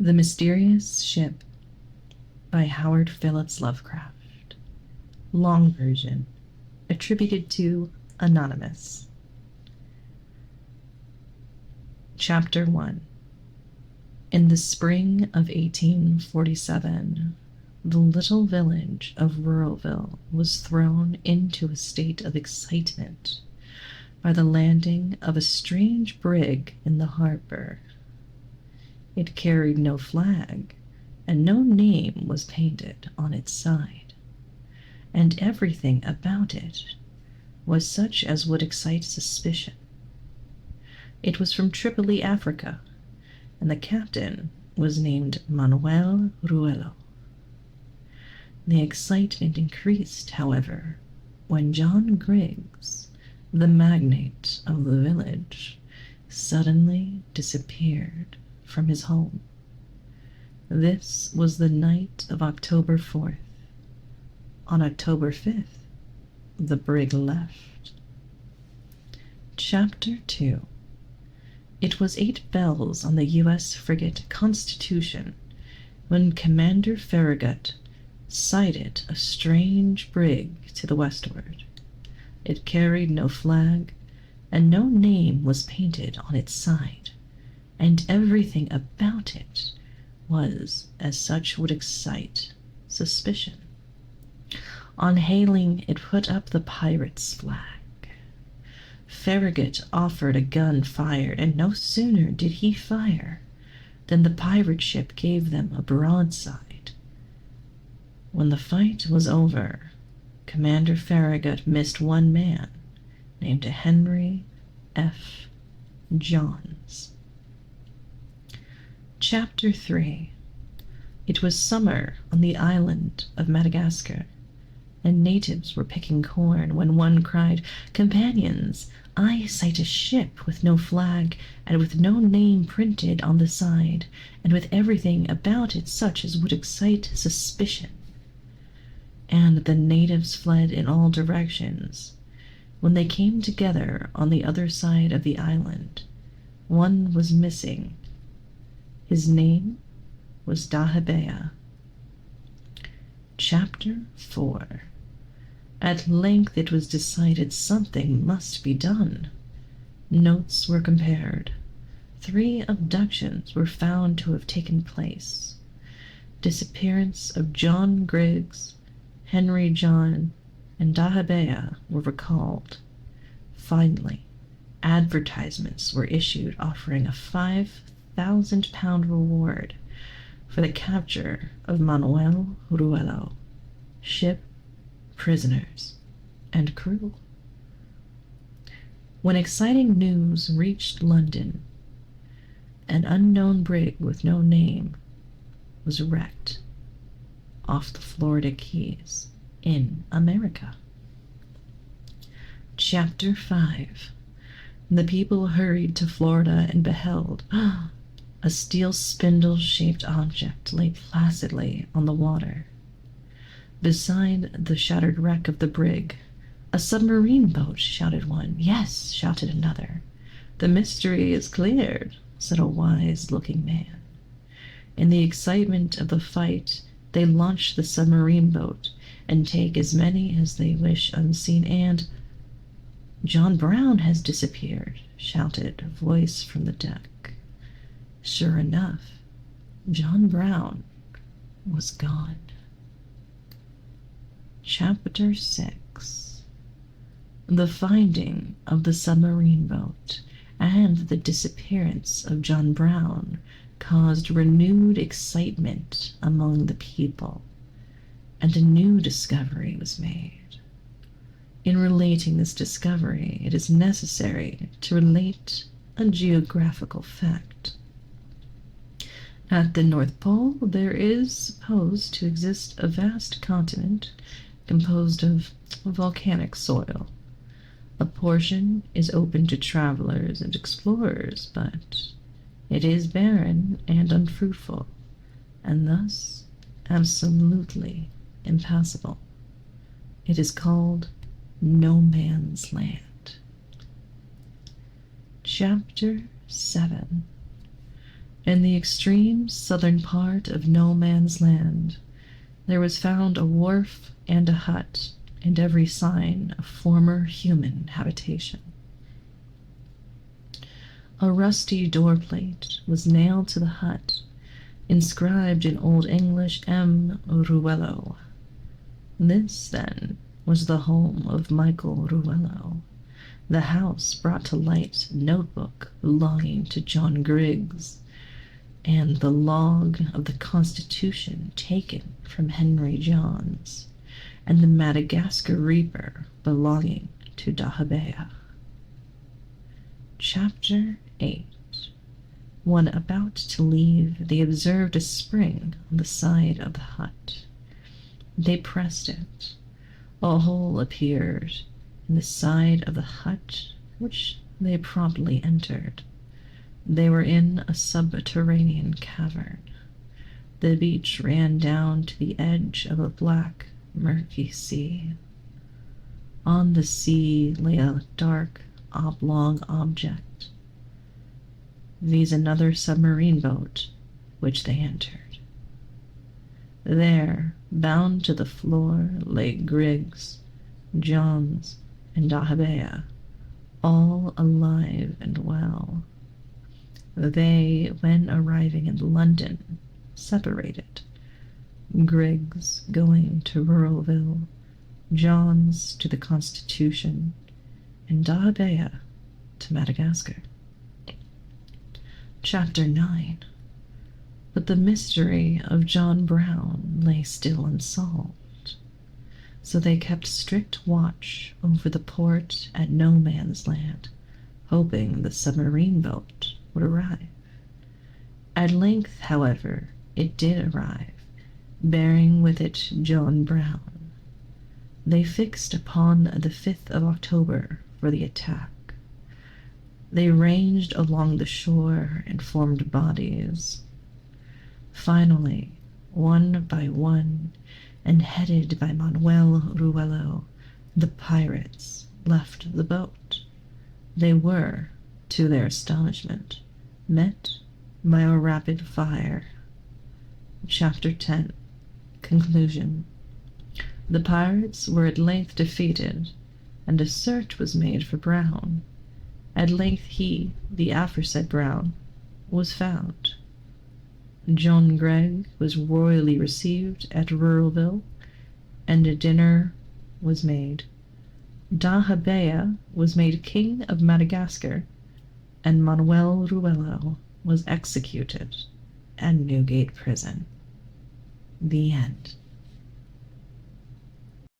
The Mysterious Ship by Howard Phillips Lovecraft. Long version. Attributed to Anonymous. Chapter 1. In the spring of 1847, the little village of Ruralville was thrown into a state of excitement by the landing of a strange brig in the harbor. It carried no flag, and no name was painted on its side, and everything about it was such as would excite suspicion. It was from Tripoli, Africa, and the captain was named Manuel Ruelo. The excitement increased, however, when John Griggs, the magnate of the village, suddenly disappeared from his home. This was the night of October 4th. On October 5th, the brig left. Chapter 2. It was 8 bells on the U.S. frigate Constitution when Commander Farragut sighted a strange brig to the westward. It carried no flag, and no name was painted on its side, and everything about it was as such would excite suspicion. On hailing, it put up the pirate's flag. Farragut offered a gun fired, and no sooner did he fire than the pirate ship gave them a broadside. When the fight was over, Commander Farragut missed one man named Henry F. Johns. Chapter 3. It was summer on the island of Madagascar, and natives were picking corn when one cried, "Companions, I sight a ship with no flag, and with no name printed on the side, and with everything about it such as would excite suspicion." And the natives fled in all directions. When they came together on the other side of the island, one was missing. His name was Dahabea. Chapter 4. At length it was decided something must be done. Notes were compared. 3 abductions were found to have taken place. Disappearance of John Griggs, Henry John, and Dahabea were recalled. Finally, advertisements were issued offering a £5,000 reward for the capture of Manuel Ruelo, ship, prisoners, and crew. When exciting news reached London, an unknown brig with no name was wrecked off the Florida Keys in America. Chapter 5. The people hurried to Florida and beheld a steel spindle-shaped object lay placidly on the water. Beside the shattered wreck of the brig, "A submarine boat," shouted one. "Yes," shouted another. "The mystery is cleared," said a wise-looking man. In the excitement of the fight, they launch the submarine boat and take as many as they wish unseen, and "John Brown has disappeared," shouted a voice from the deck. Sure enough, John Brown was gone. Chapter 6. The finding of the submarine boat and the disappearance of John Brown caused renewed excitement among the people, and a new discovery was made. In relating this discovery, it is necessary to relate a geographical fact. At the North Pole, there is supposed to exist a vast continent composed of volcanic soil. A portion is open to travelers and explorers, but it is barren and unfruitful, and thus absolutely impassable. It is called No Man's Land. Chapter 7. In the extreme southern part of No Man's Land, there was found a wharf and a hut, and every sign of former human habitation. A rusty door-plate was nailed to the hut, inscribed in Old English M. Ruello. This, then, was the home of Michael Ruello. The house brought to light a notebook belonging to John Griggs, and the log of the Constitution taken from Henry Johns, and the Madagascar Reaper belonging to Dahabea. Chapter 8. When about to leave, they observed a spring on the side of the hut. They pressed it. A hole appeared in the side of the hut, which they promptly entered. They were in a subterranean cavern. The beach ran down to the edge of a black, murky sea. On the sea lay a dark, oblong object, viz. Another submarine boat, which they entered. There, bound to the floor, lay Griggs, Johns, and Dahabea, all alive and well. They, when arriving in London, separated, Griggs going to Ruralville, Johns to the Constitution, and Dahabea to Madagascar. Chapter 9. But the mystery of John Brown lay still unsolved, so they kept strict watch over the port at No Man's Land, hoping the submarine boat would arrive. At length, however, it did arrive, bearing with it John Brown. They fixed upon the 5th of October for the attack. They ranged along the shore and formed bodies. Finally, one by one, and headed by Manuel Ruello, the pirates left the boat. They were, to their astonishment, met by a rapid fire. Chapter 10. Conclusion. The pirates were at length defeated, and a search was made for Brown. At length he, the aforesaid Brown, was found. John Gregg was royally received at Ruralville, and a dinner was made. Dahabea was made King of Madagascar, and Manuel Ruello was executed at Newgate Prison. The end.